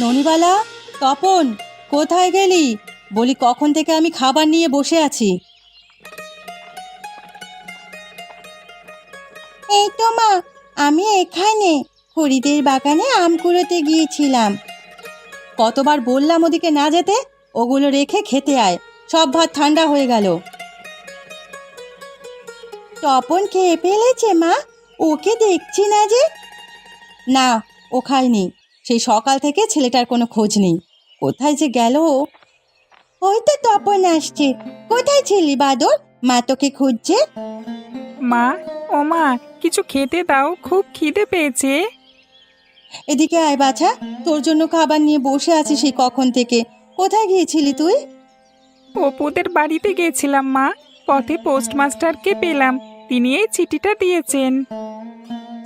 ননিবালা, তপন, কোথায় গেলি? বলি কখন থেকে আমি খাবার নিয়ে বসে আছি। এই তো মা, আমি এখানে হরিদের বাগানে আম কুড়োতে গিয়েছিলাম। কতবার বললাম ওদিকে না যেতে, ওগুলো রেখে খেতে আয়, সব ভাত ঠান্ডা হয়ে গেল। তপন খেয়ে ফেলেছে মা, ওকে দেখছি না যে। না, ও খায়নি। সেই সকাল থেকে ছেলেটার কোনো খোঁজ নেই, কোথায় যে গেল। ওই তো তপন আসছে। কোথায় ছিলি বাদর? মা তোকে খুঁজছে। মা, ও মা, কিছু খেতে দাও, খুব খিদে পেয়েছে। এদিকে আয় বাছা, তোর জন্য খাবার নিয়ে বসে আছি সেই কখন থেকে। কোথায় গিয়েছিলি তুই? অপুদের বাড়িতে গেছিলাম মা, পথে পোস্টমাস্টারকে পেলাম, তিনি এই চিঠিটা দিয়েছেন।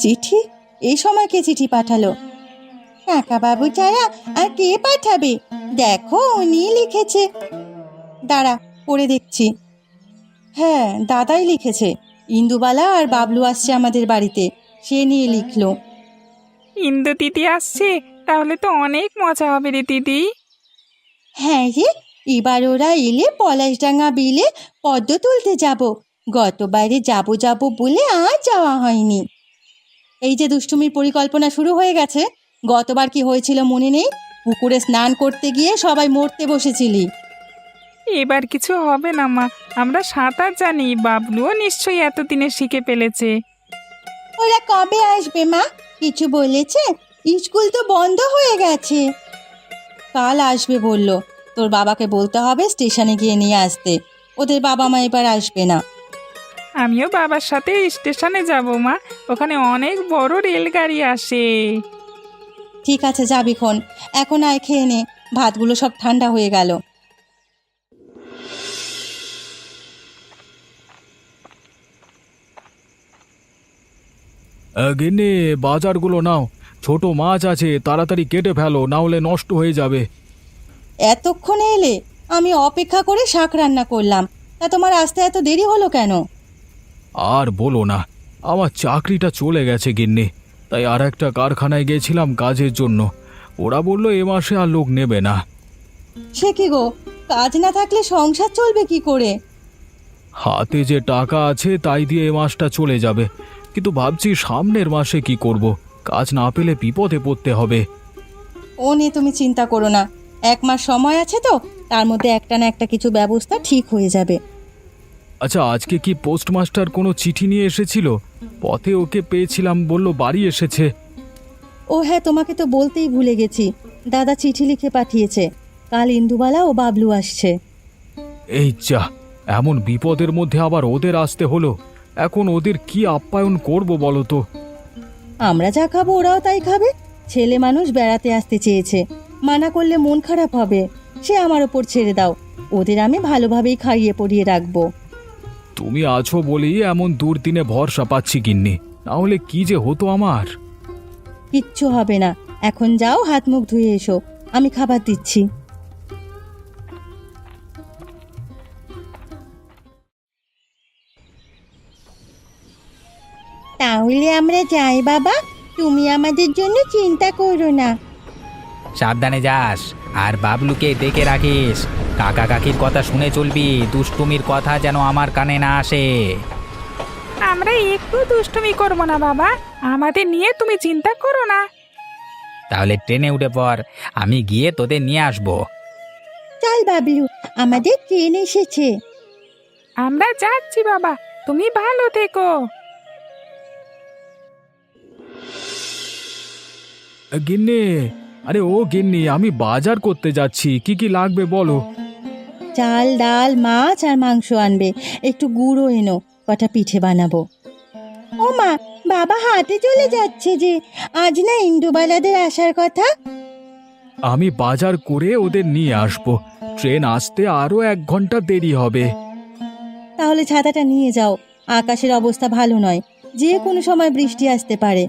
চিঠি? এই সময় কে চিঠি পাঠালো? কাকা বাবু ছাড়া আর কে পাঠাবে? দেখো, উনি লিখেছে। দাঁড়া, পড়ে দেখছি। হ্যাঁ, দাদাই লিখেছে। ইন্দুবালা আর বাবলু আসছে আমাদের বাড়িতে, সে নিয়ে লিখলো। ইন্দু দিদি আসছে, তাহলে তো অনেক মজা হবে রে দিদি। হ্যাঁ রে, এবার ওরা এলে পলাশডাঙ্গা বিলে পদ্ম তুলতে যাব। গতবারে যাবো যাবো বলে আর যাওয়া হয়নি। এই যে দুষ্টুমির পরিকল্পনা শুরু হয়ে গেছে। গতবার কি হয়েছিল মনে নেই? পুকুরে স্নান করতে গিয়ে সবাই মরতে বসেছিলি। এবার কিছু হবে না মা, আমরা সাঁতার জানি, বাবলুও নিশ্চয়ই এতদিনে শিখে ফেলেছে। ওরা কবে আসবে মা? কিছু বলেছে? স্কুল তো বন্ধ হয়ে গেছে। কাল আসবে বললো। তোর বাবাকে বলতে হবে স্টেশনে গিয়ে নিয়ে আসতে। ওদের বাবা মা এবার আসবে না। আমিও বাবার সাথে স্টেশনে যাব মা, ওখানে অনেক বড় রেলগাড়ি আসে। ঠিক আছে, যাবি খন। এখন আয়, খেয়ে নে, ভাতগুলো সব ঠান্ডা হয়ে গেল। গিন্নি, বাজারগুলো নাও। ছোট মাছ আছে, তাড়াতাড়ি কেটে ফেলো, না হলে নষ্ট হয়ে যাবে। এতক্ষণে এলে? আমি অপেক্ষা করে শাক রান্না করলাম, তা তোমার আসতে এত দেরি হলো কেন? আর বলো না, আমার চাকরিটা চলে গেছে গিন্নি। তাই আর একটা কারখানায় গেছিলাম কাজের জন্য। ওরা বলল এ মাসে আর লোক নেবে না। সে কি গো, কাজ না থাকলে সংসার চলবে কি করে? হাতে যে টাকা আছে তাই দিয়ে এ মাসটা চলে যাবে, কিন্তু ভাবছি সামনের মাসে কি করব। কাজ না পেলে বিপদে পড়তে হবে। ও নিয়ে তুমি চিন্তা করো না, 1 মাস সময় আছে তো, তার মধ্যে একটা না একটা কিছু ব্যবস্থা ঠিক হয়ে যাবে। আচ্ছা, আজকে কি পোস্টমাস্টার কোনো চিঠি নিয়ে এসেছিল? পথে ওকে পেয়েছিলাম, বলল বাড়ি এসেছে। ও হ্যাঁ, তোমাকে তো বলতেই ভুলে গেছি। দাদা চিঠি লিখে পাঠিয়েছে, কাল ইন্দুবালা ও বাবলু আসছে। এই যা, এমন বিপদের মধ্যে আবার ওদের আসতে হলো। এখন ওদের কি আপ্যায়ন করব বলো তো? আমরা যা খাবো ওরাও তাই খাবে। ছেলে মানুষ বেড়াতে আসতে চেয়েছে, মানা করলে মন খারাপ হবে। সে আমার ওপর ছেড়ে দাও, ওদের আমি ভালোভাবেই খাইয়ে পরিয়ে রাখবো। তুমি আছো বলেই এমন দুর্দিনে ভরসা পাচ্ছি গিন্নি, না হলে কি যে হতো আমার। কিচ্ছু হবে না, এখন যাও হাত মুখ ধুয়ে এসো, আমি খাবার দিচ্ছি। তাহলে আমরা যাই বাবা, তুমি আমাদের জন্য চিন্তা করো না। সাবধানে যাস, আর বাবলুকে দেখে রাখিস। কাকা কাকির কথা শুনে চলবি, দুষ্টুমির কথা যেন আমার কানে না আসে। আমরা একটু দুষ্টুমি করবো না বাবা, আমাদের নিয়ে তুমি চিন্তা করো না। তাহলে ট্রেনে উঠে পড়, আমি গিয়ে তোদের নিয়ে আসবো। চল বাবলু, আমাদের ট্রেন এসেছে। আমরা যাচ্ছি বাবা, তুমি ভালো থেকো। গিন্নি, আরে ও গিন্নি, আমি বাজার করতে যাচ্ছি, কি কি লাগবে বলো? চাল, ডাল, মাছ আর মাংস আনবে। একটু গুঁড়ো এনো, কটা পিঠে বানাবো। ও মা, বাবা হাটে চলে যাচ্ছে যে, আজ না ইন্দুবালাদের আসার কথা। আমি বাজার করে ওদের নিয়ে আসবো। ট্রেন আসতে আরো 1 ঘন্টা দেরি হবে। তাহলে ছাতাটা নিয়ে যাও, আকাশের অবস্থা ভালো নয়, যে কোনো সময় বৃষ্টি আসতে পারে।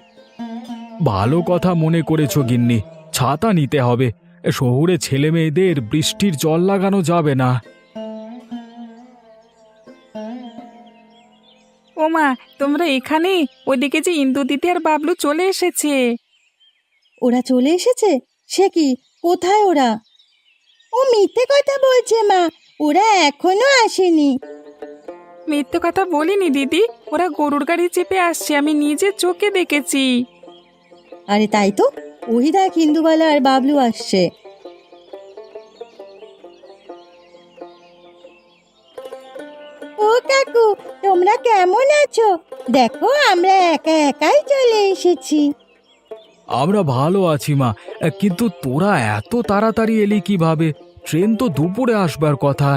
ভালো কথা মনে করেছো গিন্নি, ছাতা নিতে হবে। শহুরে ছেলে মেয়েদের বৃষ্টির জল লাগানো যাবে না। ও মা, তোমরা এখানে? ওইদিকে যে ইন্দু দিদি আর বাবলু চলে এসেছে। ওরা চলে এসেছে? সে কি, কোথায় ওরা? ও মিথ্যে কথা বলছে মা, ওরা এখনো আসেনি। মিথ্যে কথা বলিনি দিদি, ওরা গরুর গাড়ি চেপে আসছে, আমি নিজের চোখে দেখেছি। আরে তাই তো, ওই দেখ ইন্দুবালা আর বাবলু আসছে। ও কাকু, তোমরা কেমন আছো? দেখো আমরা একা একাই চলে এসেছি। আমরা ভালো আছি মা, কিন্তু তোরা এত তাড়াতাড়ি এলি কিভাবে? ট্রেন তো দুপুরে আসবার কথা।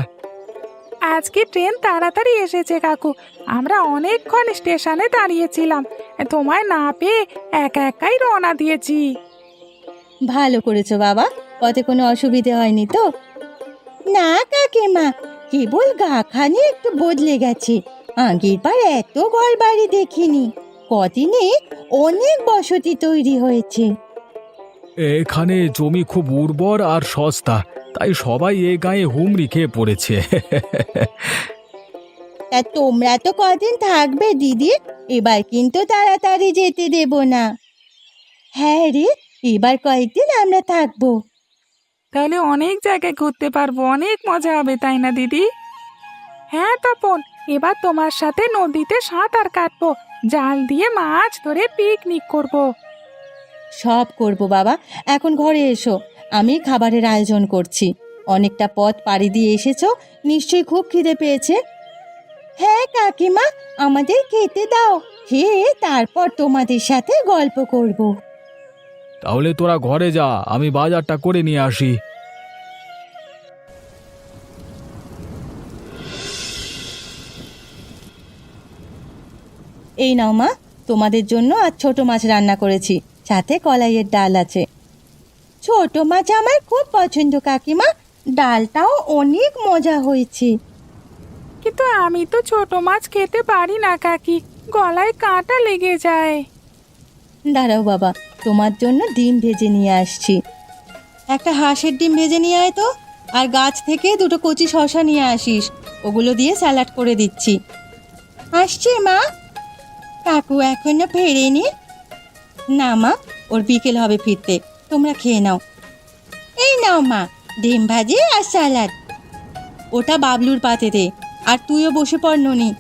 আজকে ট্রেন তাড়াতাড়ি এসেছে কাকু, আমরা অনেকক্ষণ স্টেশনে দাঁড়িয়েছিলাম, তোমায় না পেয়ে একা একাই রওনা দিয়েছি। ভালো করেছো বাবা, পথে কোনো অসুবিধে হয়নি তো? না কাকিমা, কেবল গাখানে একটু বদলে গেছে। আগের বার এত ঘর বাড়ি দেখিনি, কদিনে অনেক বসতি তৈরি হয়েছে। এখানে জমি খুব উর্বর আর সস্তা, তাই সবাই এ গায়ে হুমড়ি খেয়ে পড়েছে। তা তোমরা তো কদিন থাকবে দিদি, এবার কিন্তু তাড়াতাড়ি যেতে দেব না। হ্যাঁ রে, এবার কয়েকদিন আমরা থাকবো। তাহলে অনেক জায়গায় ঘুরতে পারবো, অনেক মজা হবে, তাই না দিদি? হ্যাঁ তপন, এবার তোমার সাথে নদীতে সাঁতার কাটবো, জাল দিয়ে মাছ ধরে পিকনিক করব। সব করবো বাবা, এখন ঘরে এসো, আমি খাবারের আয়োজন করছি। অনেকটা পথ পাড়ি দিয়ে এসেছো, নিশ্চয়ই খুব খিদে পেয়েছে। হ্যাঁ কাকিমা, আমাদের খেতে দাও, খেয়ে তারপর তোমাদের সাথে গল্প করব। তাহলে তোরা ঘরে যা, আমি বাজারটা করে নিয়ে আসি। এই নাও মা, তোমাদের জন্য আজ ছোট মাছ রান্না করেছি, সাথে কলাইয়ের ডাল আছে। ছোট মাছ আমার খুব পছন্দ কাকিমা, ডালটাও অনেক মজা হয়েছে। কিন্তু আমি তো ছোট মাছ খেতে পারি না কাকি, গলায় কাঁটা লেগে যায়। দাঁড়াও বাবা, তোমার জন্য ডিম ভেজে নিয়ে আসছি। একটা হাঁসের ডিম ভেজে নিয়ে আয় তো, আর গাছ থেকে দুটো কচি শসা নিয়ে আসিস, ওগুলো দিয়ে স্যালাড করে দিচ্ছি। আসছে মা। কাকু এখনো ফেরেনি? না মা, ওর বিকেল হবে ফিরতে, তোমরা খেয়ে নাও। এই নাও মা, ডিম ভাজি আর স্যালাড। ওটা বাবলুর পাতে দে, আর তুইও বসে পড় ননি।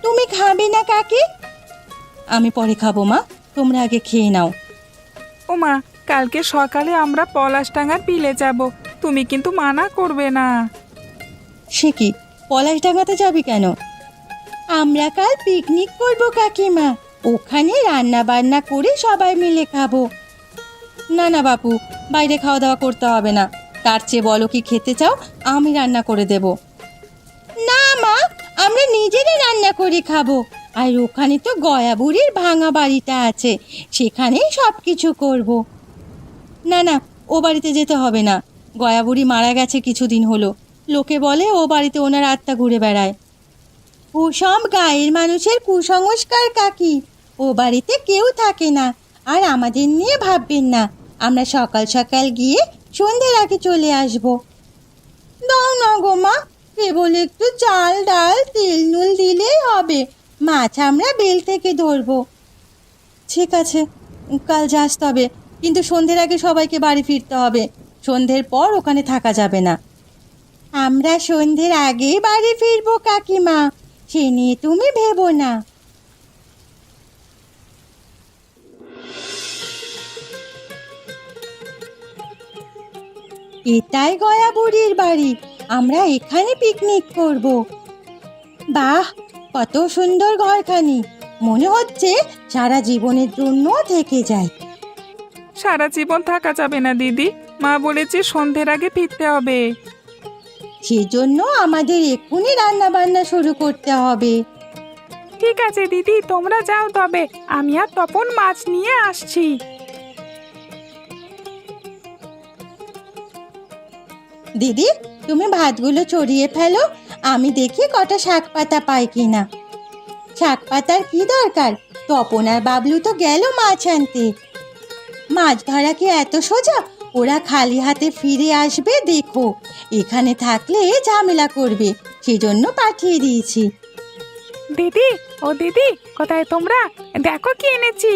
তুমি খাবে না কাকি? আমি পরে খাবো মা, তোমরা আগে খেয়ে নাও। ও মা, কালকে সকালে আমরা পলাশডাঙ্গার বিলে যাব, তুমি কিন্তু মানা করবে না। সে কি, পলাশডাঙ্গাতে যাবি কেন? আমরা কাল পিকনিক করব কাকিমা, ওখানে রান্না বান্না করে সবাই মিলে খাবো। না না বাপু, বাইরে খাওয়া দাওয়া করতে হবে না, তার চেয়ে বলো কি খেতে চাও, আমি রান্না করে দেব। না মা, আমরা নিজেরা রান্না করে খাবো, আর ওখানে তো গয়া বুড়ির ভাঙা বাড়িটা আছে, সেখানেই সব কিছু করব। না না, ও বাড়িতে যেতে হবে না, গয়া বুড়ি মারা গেছে কিছুদিন হলো, লোকে বলে ও বাড়িতে ওনার আত্মা ঘুরে বেড়ায়। ওসব গায়ের মানুষের কুসংস্কার কাকি, ও বাড়িতে কেউ থাকে না, আর আমাদের নিয়ে ভাববেন না, আমরা সকাল সকাল গিয়ে সন্ধ্যের আগে চলে আসব। দাও না গো মা, কেবল একটু চাল ডাল তেল নুল দিলেই হবে, মাছ আমরা বেল থেকে ধরবো। ঠিক আছে, কাল যাস তবে, কিন্তু সন্ধ্যের আগে সবাইকে বাড়ি ফিরতে হবে, সন্ধ্যের পর ওখানে থাকা যাবে না। আমরা সন্ধ্যের আগেই বাড়ি ফিরবো কাকিমা, সে নিয়ে তুমি ভেবো না। এটাই গয়া বুড়ির বাড়ি, আমরা এখানে পিকনিক করব। বাহ, কত সুন্দর ঘরখানি, মনে হচ্ছে সারা জীবনের জন্য থেকে যায়। সারা জীবন থাকা যাবে না দিদি, মা বলেছে সন্ধ্যের আগে ফিরতে হবে। সেজন্য আমাদের এক্ষুনি রান্না বান্না শুরু করতে হবে। ঠিক আছে দিদি, তোমরা যাও তবে, আমি আর তপন মাছ নিয়ে আসছি। দিদি, তুমি ভাতগুলো চড়িয়ে ফেলো, আমি দেখি কটা শাক পাতা পাই কিনা। শাক পাতার কি দরকার, তপন আর বাবলু তো গেল মাছ আনতে। মাছ ধরা কি এত সোজা? ওরা খালি হাতে ফিরে আসবে দেখো, এখানে থাকলে ঝামেলা করবে, সেজন্য পাঠিয়ে দিয়েছি। দিদি, ও দিদি, কোথায় তোমরা? দেখো কি এনেছি।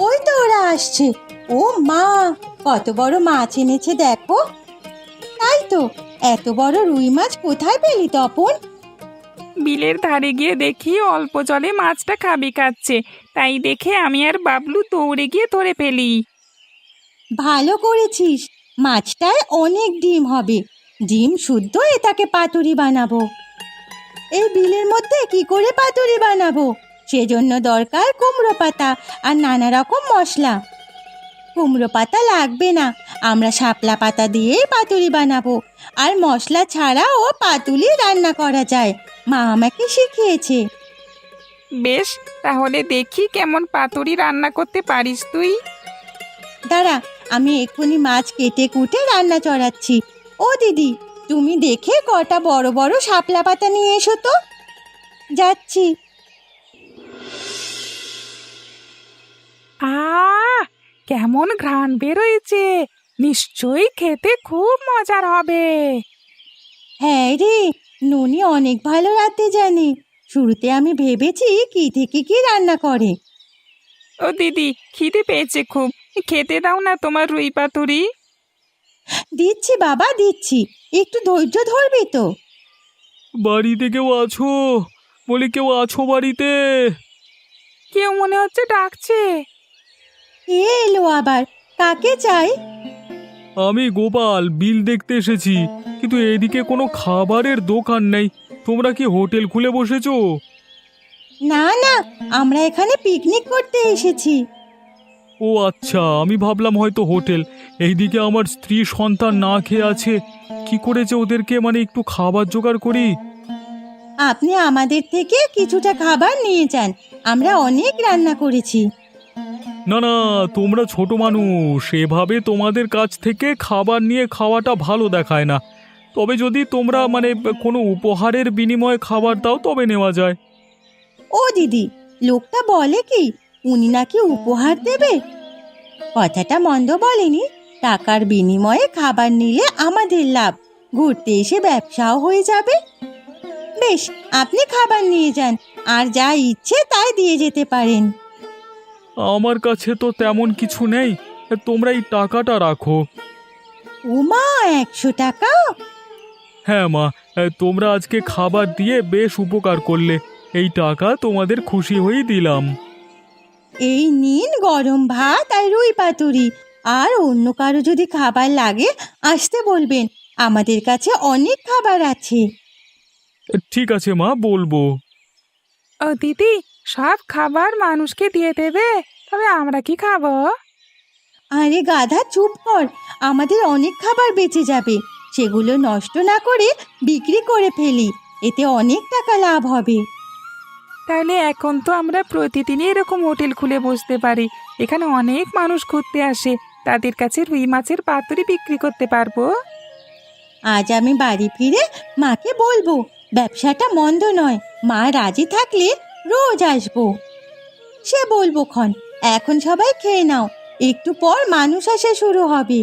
ওই তো ওরা আসছে, ও মা, কত বড় মাছ এনেছে দেখো। তাই তো, এত বড় রুই মাছ কোথায় পেলি তপন? বিলের ধারে গিয়ে দেখি অল্প জলে মাছটা খাবি কাচ্ছে, তাই দেখে আমি আর বাবলু দৌড়ে গিয়ে ধরে ফেলি। ভালো করেছিস, মাছটায় অনেক ডিম হবে। ডিম শুদ্ধ এটাকে পাতুরি বানাবো। এই বিলের মধ্যে কি করে পাতুরি বানাবো? সেজন্য দরকার কুমড়ো পাতা আর নানা রকম মশলা। কুমড়ো পাতা লাগবে না, আমরা শাপলা পাতা দিয়েই পাতুরি বানাবো। আর মশলা ছাড়াও পাতুলি রান্না করা যায়, মা আমাকে শিখিয়েছে। বেশ, তাহলে দেখি কেমন পাতুরি রান্না করতে পারিস তুই। দাঁড়া, আমি এক্ষুনি মাছ কেটে কুটে রান্না চড়াচ্ছি। ও দিদি, তুমি দেখে কটা বড় বড় শাপলা পাতা নিয়ে এসো তো। যাচ্ছি। কেমন ঘ্রাণ বেরোয়েছে, নিশ্চয়ই খেতে খুব মজার হবে। হ্যাঁ রে, ননি অনেক ভালো রাঁধতে জানে। শুরুতে আমি ভেবেছি কি থেকে কি রান্না করে। ও দিদি, খিদে পেয়েছে খুব, খেতে দাও না তোমার রুই পাতুরি। দিচ্ছি বাবা, দিচ্ছি, একটু ধৈর্য ধরবি তো। বাড়িতে কেউ আছো? বলি কেউ আছো বাড়িতে? কেউ মনে হচ্ছে ডাকছে। কে এলো আবার? কাকে চাই? আমি গোপাল, বিল দেখতে এসেছি, কিন্তু এদিকে কোনো খাবারের দোকান নেই। তোমরা কি হোটেল খুলে বসেছো? না না, আমরা এখানে পিকনিক করতে এসেছি। ও আচ্ছা, আমি ভাবলাম হয়তো হোটেল। এইদিকে আমার স্ত্রী সন্তান না খেয়ে আছে, কি করেছে ওদেরকে মানে একটু খাবার জোগাড় করি। আপনি আমাদের থেকে কিছুটা খাবার নিয়ে যান, আমরা অনেক রান্না করেছি। না না, তোমরা ছোট মানুষ, এভাবে তোমাদের কাছ থেকে খাবার নিয়ে খাওয়াটা ভালো দেখায় না। তবে যদি তোমরা মানে কোনো উপহারের বিনিময়ে খাবার দাও তবে নেওয়া যায়। ও দিদি, লোকটা বলে কি উনি নাকি উপহার দেবে? কথাটা মন্দ বলেনি, টাকার বিনিময়ে খাবার নিলে আমাদের লাভ, ঘুরতে এসে ব্যবসাও হয়ে যাবে। বেশ, আপনি খাবার নিয়ে যান, আর যা ইচ্ছে তাই দিয়ে যেতে পারেন। আমার কাছে তো তেমন কিছু নেই, তোমরা এই টাকাটা রাখো। উমা, 100 টাকা? হ্যাঁ মা, তোমরা আজকে খাবার দিয়ে বেশ উপকার করলে, এই টাকা তোমাদের খুশি হয়েই দিলাম। এই নিন গরম ভাত আর রুই পাতুরি। আর অন্য কারো যদি খাবার লাগে আসতে বলবেন, আমাদের কাছে অনেক খাবার আছে। ঠিক আছে মা, বলবো। ও দিদি, সব খাবার মানুষকে দিয়ে দেবে, তবে আমরা কি খাবো? আরে গাধা, চুপ কর, আমাদের অনেক খাবার বেঁচে যাবে। সেগুলো নষ্ট না করে বিক্রি করে ফেলি, এতে অনেক টাকা লাভ হবে। তাহলে এখন তো আমরা প্রতিদিনই এরকম হোটেল খুলে বসতে পারি। এখানে অনেক মানুষ ঘুরতে আসে, তাদের কাছে রুই মাছের পাতুরি বিক্রি করতে পারবো। আজ আমি বাড়ি ফিরে মাকে বলবো ব্যবসাটা মন্দ নয়, মা রাজি থাকলে রোজ আসবো। সে বলবো ক্ষণ, এখন সবাই খেয়ে নাও, একটু পর মানুষ আসা শুরু হবে।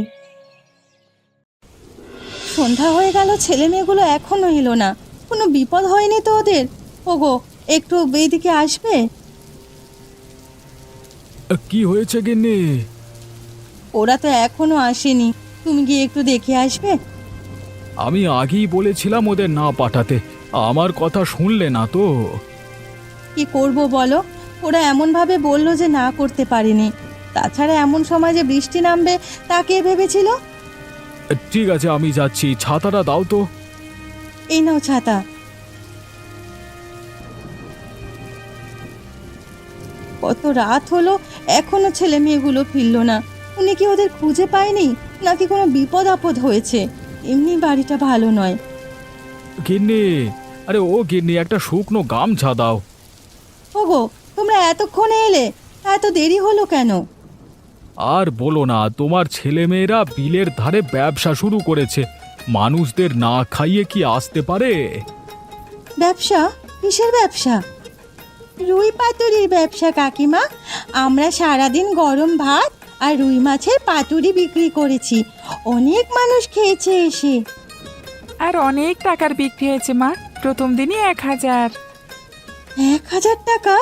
সন্ধ্যা হয়ে গেল, ছেলে মেয়েগুলো এখনো এলো না। কোনো বিপদ হয়নি তো ওদের? ওগো, একটু এইদিকে আসবে? কি হয়েছে গিন্নি? ওরা তো এখনো আসেনি, তুমি গিয়ে একটু দেখে আসবে? আমি আগেই বলেছিলাম ওদের না পাঠাতে, আমার কথা শুনলে না তো। কি করব বলো, ওরা এমনভাবে বললো যে না করতে পারেনি। তাছাড়া এমন সময় যে বৃষ্টি নামবে তা কে ভেবেছিল? ঠিক আছে, আমি যাচ্ছি, ছাতাটা দাও তো। এই নাও ছাতা। কত রাত হলো, এখনো ছেলে মেয়েগুলো ফিরল না। উনি কি ওদের খুঁজে পায়নি, নাকি কোনো বিপদ আপদ হয়েছে? এমনি বাড়িটা ভালো নয়। গিন্নি, আরে ও গিন্নি, একটা শুকনো গামছা দাও। ওগো, তোমরা এতক্ষণে এলে, এত দেরি হলো কেন? আর বলো না, তোমার ছেলেমেয়েরা বিলের ধারে ব্যবসা শুরু করেছে। মানুষদের না খাইয়ে কি আসতে পারে? ব্যবসা? কিসের ব্যবসা? রুই পাতুরির ব্যবসা কাকিমা। আমরা সারাদিন গরম ভাত আর রুই মাছের পাতুরি বিক্রি করেছি, অনেক মানুষ খেয়েছে এসে। আর অনেক টাকার বিক্রি হয়েছে মা, প্রথম দিনই 1000। 1000 টাকা?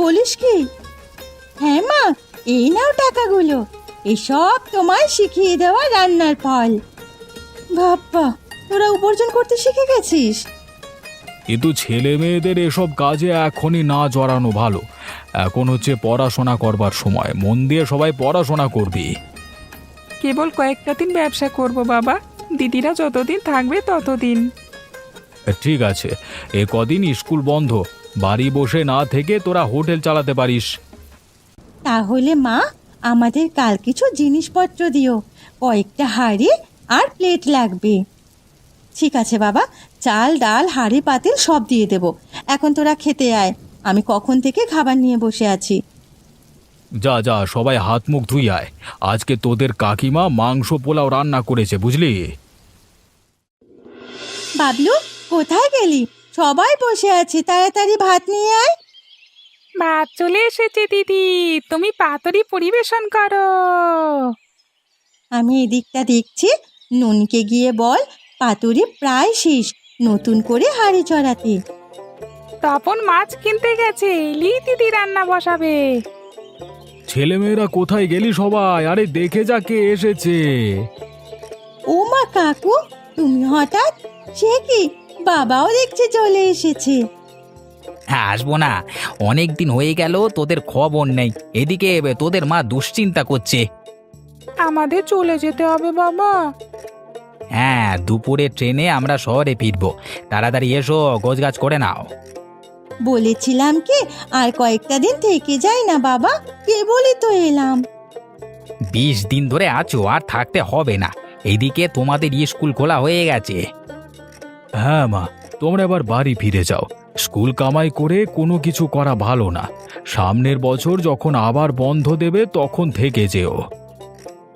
বলিস কি? হ্যাঁ মা, এই নাও টাকাগুলো। এসব তোমায় শিখিয়ে দেওয়া রান্নার ফল। বাবা, তোরা উপার্জন করতে শিখে গেছিস? কিন্তু ছেলে মেয়েদের এসব কাজে এখনই না জড়ানো ভালো। এখন হচ্ছে পড়াশোনা করবার সময়, মন দিয়ে সবাই পড়াশোনা করবি। কেবল কয়েকটা দিন ব্যবসা করব বাবা, দিদিরা যতদিন থাকবে ততদিন। ঠিক আছে, এ কদিন স্কুল বন্ধ, বাড়ি বসে না থেকে তোরা হোটেল চালাতে পারিস। তাহলে মা, আমাদের কাল কিছু জিনিসপত্র দিও, কয়েকটা হাঁড়ি আর প্লেট লাগবে। ঠিক আছে বাবা, চাল ডাল হাঁড়ি পাতিল সব দিয়ে দেব। এখন তোরা খেতে আয়, আমি কখন থেকে খাবার নিয়ে বসে আছি। যা যা, সবাই হাত মুখ ধুই আয়। আজকে তোদের কাকিমা মাংস পোলাও রান্না করেছে, বুঝলি? বাবলু, কোথায় গেলি? সবাই বসে আছে, তাড়াতাড়ি ভাত নিয়ে আয়। ভাত চলে এসেছে দিদি, তুমি পাতুরি পরিবেশন করো। আমি এদিকটা দেখছি, ননিকে গিয়ে বল পাতুরি প্রায় শেষ, নতুন করে হাঁড়ি চড়াতে। তপন মাছ কিনতে গেছে, এলি দিদি রান্না বসাবে। ছেলেমেয়েরা কোথায় গেলি সবাই? আরে দেখে যা কে এসেছে। ও মা, কাকু তুমি হঠাৎ? সে কি, বাবাও দেখছে চলে এসেছে। হ্যাঁ, আসবো না, অনেক দিন হয়ে গেল তোদের খবর নেই। এদিকে তোদের মা দুশ্চিন্তা করছে। আমাদের চলে যেতে হবে বাবা। হ্যাঁ, দুপুরে ট্রেনে আমরা শহরে ফিরবো। তাড়াতাড়ি এসো, গোছগাছ করে নাও। বলেছিলাম কি আর কয়েকটা দিন থেকে যাই না বাবা, কেবলই তো এলাম। 20 দিন ধরে আছো, আর থাকতে হবে না। এইদিকে তোমাদের স্কুল খোলা হয়ে গেছে। হ্যাঁ মা, তোমরা এবার বাড়ি ফিরে যাও। স্কুল কামাই করে কোনো কিছু করা ভালো না। সামনের বছর যখন আবার বন্ধ দেবে তখন থেকে যেও।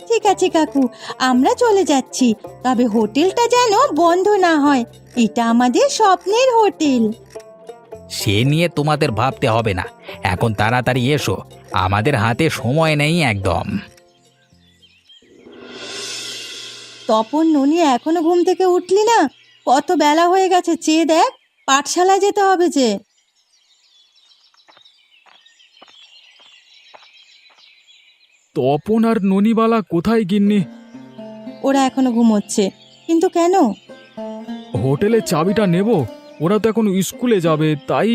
ঠিক আছে কাকু, আমরা চলে যাচ্ছি, তবে হোটেলটা যেন বন্ধ না হয়। এটা আমাদের স্বপ্নের হোটেল। সে নিয়ে তোমাদের ভাবতে হবে না, এখন তাড়াতাড়ি এসো, আমাদের হাতে সময় নেই একদম। তপন, ননি এখনো ঘুম থেকে উঠলি না? কত বেলা হয়ে গেছে, চেয়ে দেখ, পাঠশালায় যেতে হবে যে। তপন আর ননিবালা কোথায় গিন্নি? ওরা এখনো ঘুমোচ্ছে, কিন্তু কেন? হোটেলের চাবিটা নেব, ওরা তো এখন স্কুলে যাবে, তাই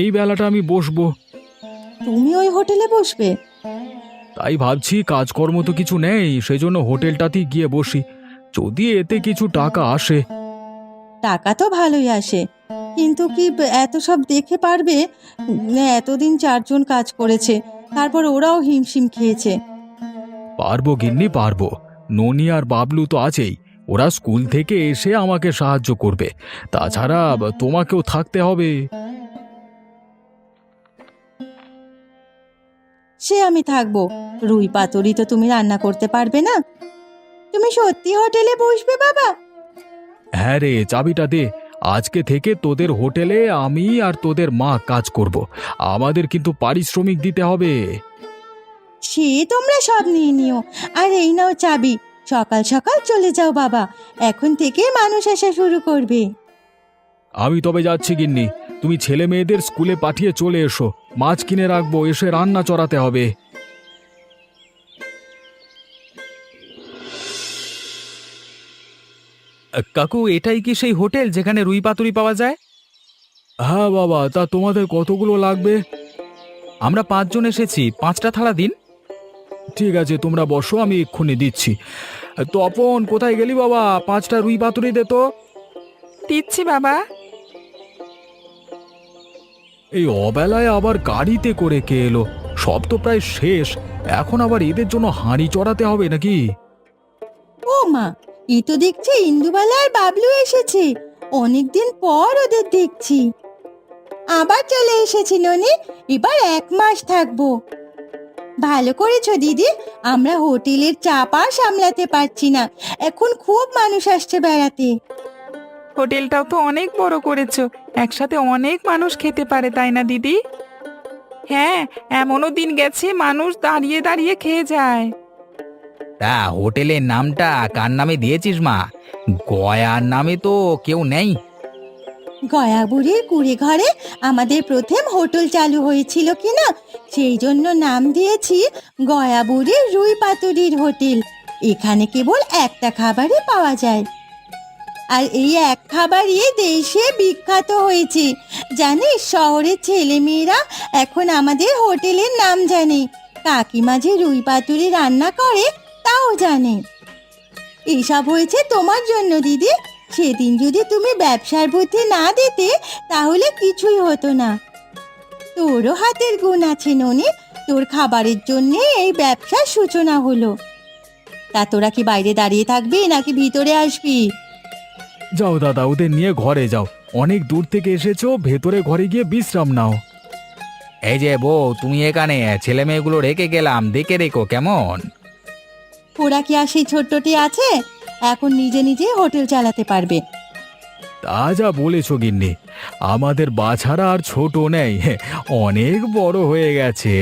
এই বেলাটা আমি বসবো। তুমি ওই হোটেলে বসবে? তাই ভাবছি, কাজকর্ম তো কিছু নেই, সেজন্য হোটেলটাতেই গিয়ে বসি, যদি এতে কিছু টাকা আসে। টাকা তো ভালোই আসে, কিন্তু কি এত সব দেখে পারবে? এতদিন 4 জন কাজ করেছে, তারপর ওরাও হিমশিম খেয়েছে। পারবো গিন্নি, পারবো। ননি আর বাবলু তো আছেই, ওরা স্কুল থেকে এসে আমাকে সাহায্য করবে। তাছাড়া তোমাকেও থাকতে হবে। সে আমি থাকবো, রুই পাতুরি তো তুমি রান্না করতে পারবে না। তুমি সত্যি হোটেলে বসবে বাবা? হ্যাঁ রে, চাবিটা দে। আজকে থেকে তোদের হোটেলে আমি আর তোদের মা কাজ করব। আমাদের কিন্তু পারিশ্রমিক দিতে হবে। সে তোমরা সব নিয়ে নিও, আর এই নাও চাবি। সকাল সকাল চলে যাও বাবা, এখন থেকে মানুষ আসা শুরু করবে। আমি তবে যাচ্ছি গিন্নি, তুমি ছেলে মেয়েদের স্কুলে পাঠিয়ে চলে এসো। মাছ কিনে রাখবো, এসে রান্না চড়াতে হবে। কাকু, এটাই কি সেই হোটেল যেখানে রুই পাতুরি পাওয়া যায়? হ্যাঁ বাবা, তা তোমাদের কতগুলো লাগবে? আমরা 5 জন এসেছি, 5টা থালা দিন। ঠিক আছে, তোমরা বসো, আমি এক্ষুনি দিচ্ছি। তপন, কোথায় গেলি বাবা? 5টা রুই পাতুরি দে তো। দিচ্ছি বাবা। এই অবেলায় আবার গাড়িতে করে কে এলো? সব তো প্রায় শেষ, এখন আবার এদের জন্য হাঁড়ি চড়াতে হবে নাকি? ও মা, এই তো দেখছি ইন্দুবালা আর বাবলু এসেছে। অনেকদিন পর ওদের দেখছি। আবার চলে এসেছি ননি, এবার 1 মাস থাকবো। ভালো করেছো দিদি, আমরা হোটেলের চাপ আর সামলাতে পারছি না, এখন খুব মানুষ আসছে বেড়াতে। হোটেলটাও তো অনেক বড় করেছো, একসাথে অনেক মানুষ খেতে পারে, তাই না দিদি? হ্যাঁ, এমনও দিন গেছে মানুষ দাঁড়িয়ে দাঁড়িয়ে খেয়ে যায়। তা হোটেলের নামটা কার নামে দিয়েছিস মা? গয়ার নামে তো কেউ নেই। গয়াবুড়ির কুড়ে ঘরে আমাদের প্রথম হোটেল চালু হয়েছিল কিনা, সেই জন্য নাম দিয়েছি গয়াবুড়ির রুই পাতুরির হোটেল। এখানে কেবল একটা খাবারই পাওয়া যায়, আর এই এক খাবারই দেশে বিখ্যাত হয়েছে। জানিস, শহরের ছেলেমেয়েরা এখন আমাদের হোটেলের নাম জানে। কাকিমা যে রুই পাতুরি রান্না করে তাও জানে। এইসব হয়েছে তোমার জন্য দিদি। সেদিন যদি তুমি ব্যবসার বুদ্ধি না দিতে তাহলে কিছুই হতো না। তোরও হাতের গুণ আছে ননি, তোর খাবারের জন্যে এই ব্যবসার সূচনা হলো। তা তোরা কি বাইরে দাঁড়িয়ে থাকবি নাকি ভিতরে আসবি? যাও দাদা, ওদের নিয়ে ঘরে যাও। অনেক দূর থেকে এসেছো, ভেতরে ঘরে গিয়ে বিশ্রাম নাও। এই যে বউ, তুমি এখানে, ছেলে মেয়েগুলো রেখে গেলাম, দেখে রেখো কেমন। ওরা কি আর সেই ছোট্টটি আছে? এখন নিজে নিজে হোটেল চালাতে পারবে। তা যা বলেছ গিন্নি, আমাদের বাছারা আর ছোট নেই, অনেক বড় হয়ে গেছে।